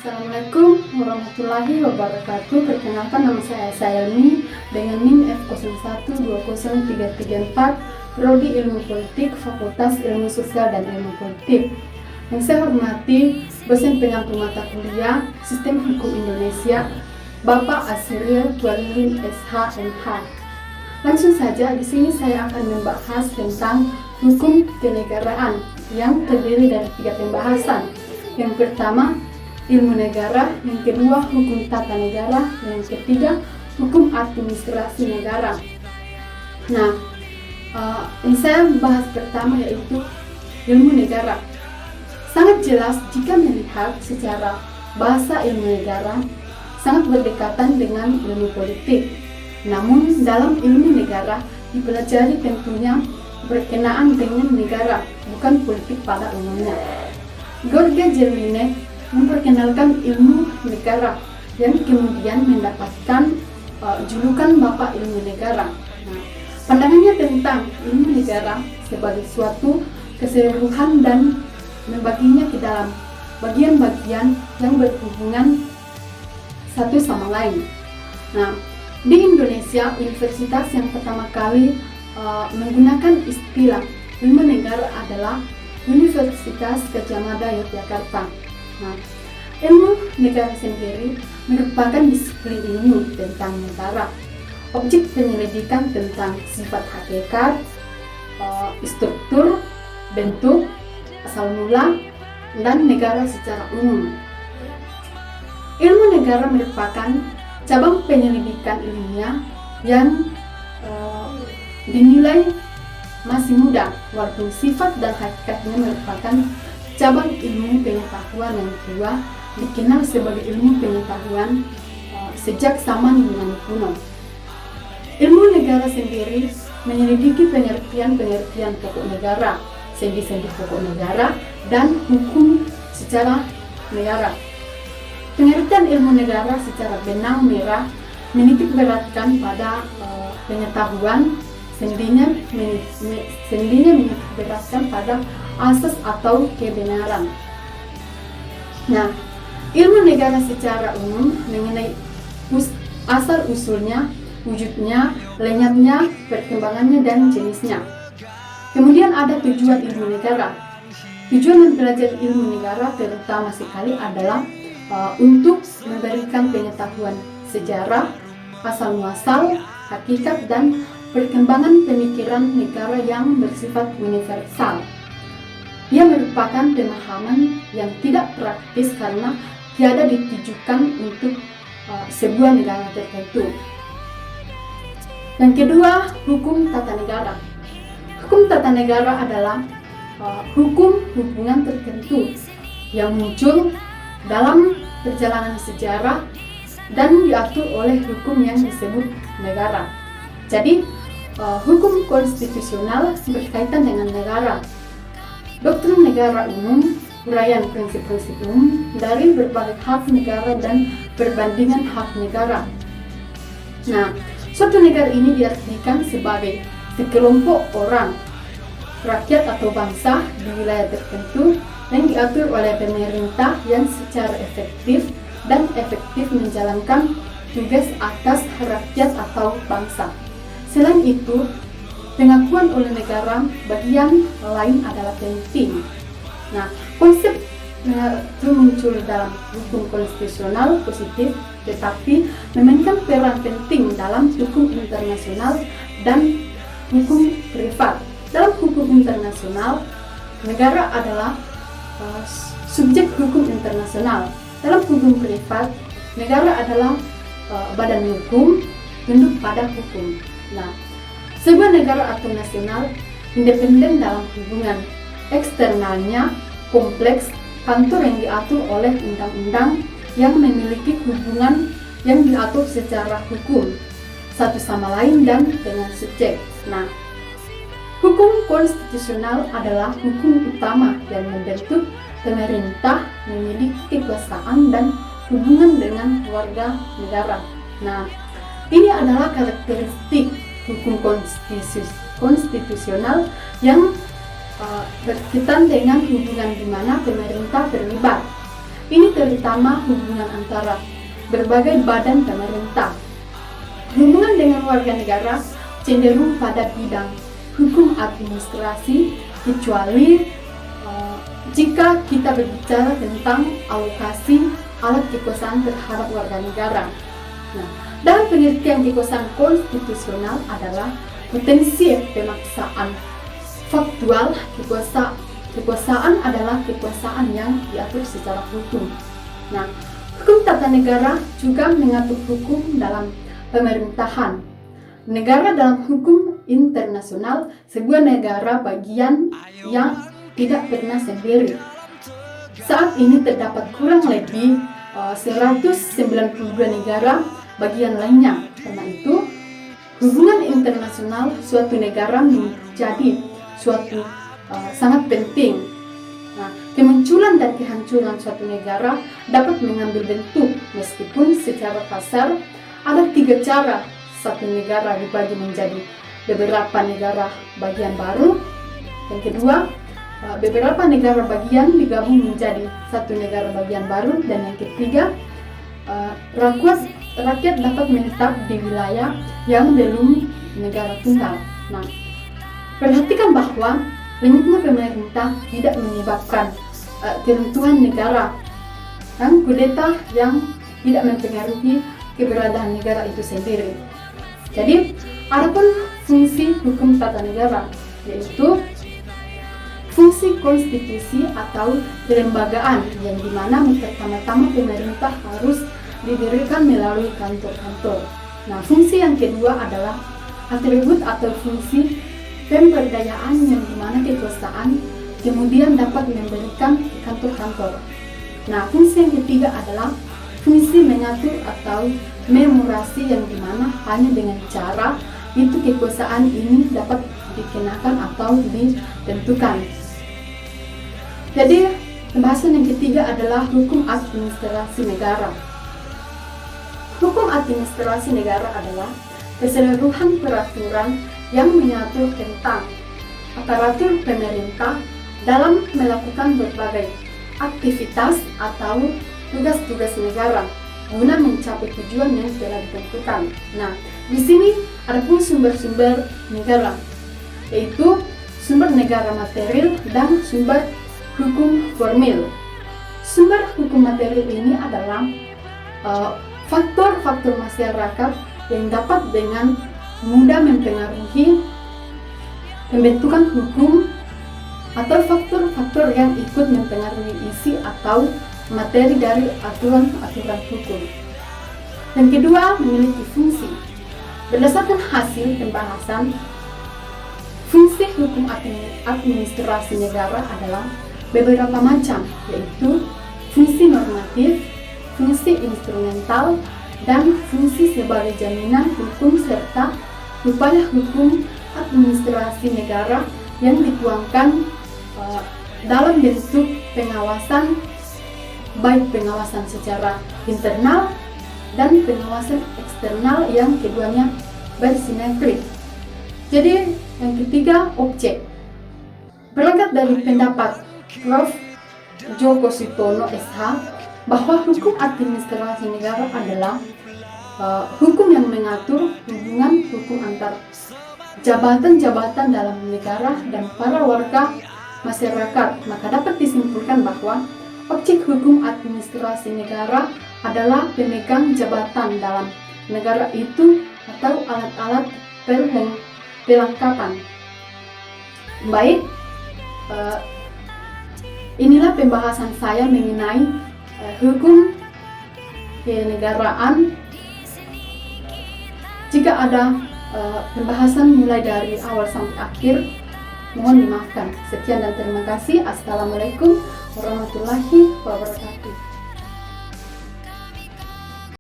Assalamualaikum warahmatullahi wabarakatuh. Perkenalkan, nama saya Sayalmi dengan NIM F01203334, Prodi Ilmu Politik, Fakultas Ilmu Sosial dan Ilmu Politik. Yang saya hormati dosen pengampu mata kuliah Sistem Hukum Indonesia, Bapak Asriel Tualin SH.MH. Langsung saja, di sini saya akan membahas tentang hukum kenegaraan yang terdiri dari 3 pembahasan. Yang pertama, ilmu negara, yang kedua hukum tata negara, yang ketiga hukum administrasi negara. Nah, yang saya bahas pertama yaitu ilmu negara. Sangat jelas jika melihat secara bahasa ilmu negara sangat berdekatan dengan ilmu politik. Namun dalam ilmu negara dipelajari tentunya berkenaan dengan negara, bukan politik pada umumnya. George Jelinek memperkenalkan ilmu negara yang kemudian mendapatkan julukan Bapak Ilmu Negara. Nah, pandangannya tentang ilmu negara sebagai suatu keseluruhan dan membaginya ke dalam bagian-bagian yang berhubungan satu sama lain. Nah, di Indonesia, universitas yang pertama kali menggunakan istilah ilmu negara adalah Universitas Gadjah Mada Yogyakarta. Nah, ilmu negara sendiri merupakan disiplin ilmu tentang negara. Objek penyelidikan tentang sifat hakikat, struktur, bentuk, asal mula, dan negara secara umum. Ilmu negara merupakan cabang penyelidikan ilmiah yang dinilai masih muda, walaupun sifat dan hakikatnya merupakan cabang ilmu pengetahuan yang kedua, dikenal sebagai ilmu pengetahuan sejak zaman Yunani kuno. Ilmu negara sendiri menyelidiki pengertian-pengertian pokok negara, sendi-sendi pokok negara, dan hukum secara negara. Pengertian ilmu negara secara benang merah menitik beratkan pada pengetahuan, sendinya menitik beratkan pada asas atau kebenaran. Nah, ilmu negara secara umum mengenai asal usulnya, wujudnya, lenyapnya, perkembangannya, dan jenisnya. Kemudian ada tujuan ilmu negara. Tujuan mempelajari ilmu negara terutama sekali adalah untuk memberikan pengetahuan sejarah, asal muasal, hakikat, dan perkembangan pemikiran negara yang bersifat universal. Ia merupakan pemahaman yang tidak praktis karena tiada ditujukan untuk sebuah negara tertentu. Yang kedua, hukum tata negara. Hukum tata negara adalah hukum hubungan tertentu yang muncul dalam perjalanan sejarah dan diatur oleh hukum yang disebut negara. Jadi, hukum konstitusional berkaitan dengan negara. Doktrin negara umum, uraian prinsip-prinsip umum dari berbagai hak negara dan perbandingan hak negara. Nah, suatu negara ini diartikan sebagai sekelompok orang, rakyat atau bangsa di wilayah tertentu yang diatur oleh pemerintah yang secara efektif menjalankan tugas atas rakyat atau bangsa. Selain itu, pengakuan oleh negara bagian lain adalah penting. Nah, konsep itu muncul dalam hukum konstitusional positif, tetapi memainkan peran penting dalam hukum internasional dan hukum privat. Dalam hukum internasional, negara adalah subjek hukum internasional. Dalam hukum privat, negara adalah badan hukum, tunduk pada hukum. Nah, sebuah negara atau nasional independen dalam hubungan eksternalnya kompleks, kantor yang diatur oleh undang-undang yang memiliki hubungan yang diatur secara hukum satu sama lain dan dengan subjek. Nah, hukum konstitusional adalah hukum utama yang membentuk pemerintah, memiliki kekuasaan dan hubungan dengan warga negara. Nah, ini adalah karakteristik hukum konstitusional yang berkaitan dengan hubungan di mana pemerintah terlibat. Ini terutama hubungan antara berbagai badan pemerintah. Hubungan dengan warga negara cenderung pada bidang hukum administrasi, kecuali jika kita berbicara tentang alokasi alat kekuasaan terhadap warga negara. Nah, dalam pengertian kekuasaan konstitusional adalah potensi pemaksaan faktual. Kekuasaan adalah kekuasaan yang diatur secara hukum. Nah, hukum tata negara juga mengatur hukum dalam pemerintahan. Negara dalam hukum internasional sebuah negara bagian yang tidak pernah sendiri. Saat ini terdapat kurang lebih 192 negara bagian lainnya. Karena itu, hubungan internasional suatu negara menjadi suatu sangat penting. Nah, kemunculan dan kehancuran suatu negara dapat mengambil bentuk, meskipun secara kasar ada 3 cara satu negara dibagi menjadi beberapa negara bagian baru. Yang kedua, beberapa negara bagian digabung menjadi satu negara bagian baru. Dan yang ketiga, rakyat dapat menetap di wilayah yang belum negara tunggal. Nah, perhatikan bahwa lenyapnya pemerintah tidak menyebabkan keruntuhan negara dan kudeta yang tidak mempengaruhi keberadaan negara itu sendiri. Jadi, adapun fungsi hukum tata negara, yaitu fungsi konstitusi atau kelembagaan, yang dimana pertama-tama pemerintah harus didirikan melalui kantor-kantor. Nah, fungsi yang kedua adalah atribut atau fungsi pemberdayaan, yang dimana kekuasaan kemudian dapat memberikan kantor-kantor. Nah, fungsi yang ketiga adalah fungsi mengatur atau memorasi, yang dimana hanya dengan cara itu kekuasaan ini dapat dikenakan atau ditentukan. Jadi, pembahasan yang ketiga adalah hukum administrasi negara. Hukum administrasi negara adalah keseluruhan peraturan yang mengatur tentang aparatur pemerintah dalam melakukan berbagai aktivitas atau tugas-tugas negara guna mencapai tujuan yang telah ditentukan. Nah, di sini ada pun sumber-sumber negara, yaitu sumber negara material dan sumber hukum formil. Sumber hukum material ini adalah faktor-faktor masyarakat yang dapat dengan mudah mempengaruhi pembentukan hukum atau faktor-faktor yang ikut mempengaruhi isi atau materi dari aturan-aturan hukum. Yang kedua, memiliki fungsi. Berdasarkan hasil pembahasan, fungsi hukum administrasi negara adalah beberapa macam, yaitu fungsi normatif, fungsi instrumental, dan fungsi sebagai jaminan hukum serta upaya hukum administrasi negara yang dituangkan dalam bentuk pengawasan, baik pengawasan secara internal dan pengawasan eksternal yang keduanya bersimetri. Jadi yang ketiga, objek. Berangkat dari pendapat Prof. Djoko Sitono SH bahwa hukum administrasi negara adalah hukum yang mengatur hubungan hukum antar jabatan-jabatan dalam negara dan para warga masyarakat. Maka dapat disimpulkan bahwa objek hukum administrasi negara adalah pemegang jabatan dalam negara itu atau alat-alat perlengkapan. Baik, inilah pembahasan saya mengenai hukum kenegaraan. Jika ada pembahasan mulai dari awal sampai akhir, mohon dimaafkan. Sekian dan terima kasih. Assalamualaikum warahmatullahi wabarakatuh.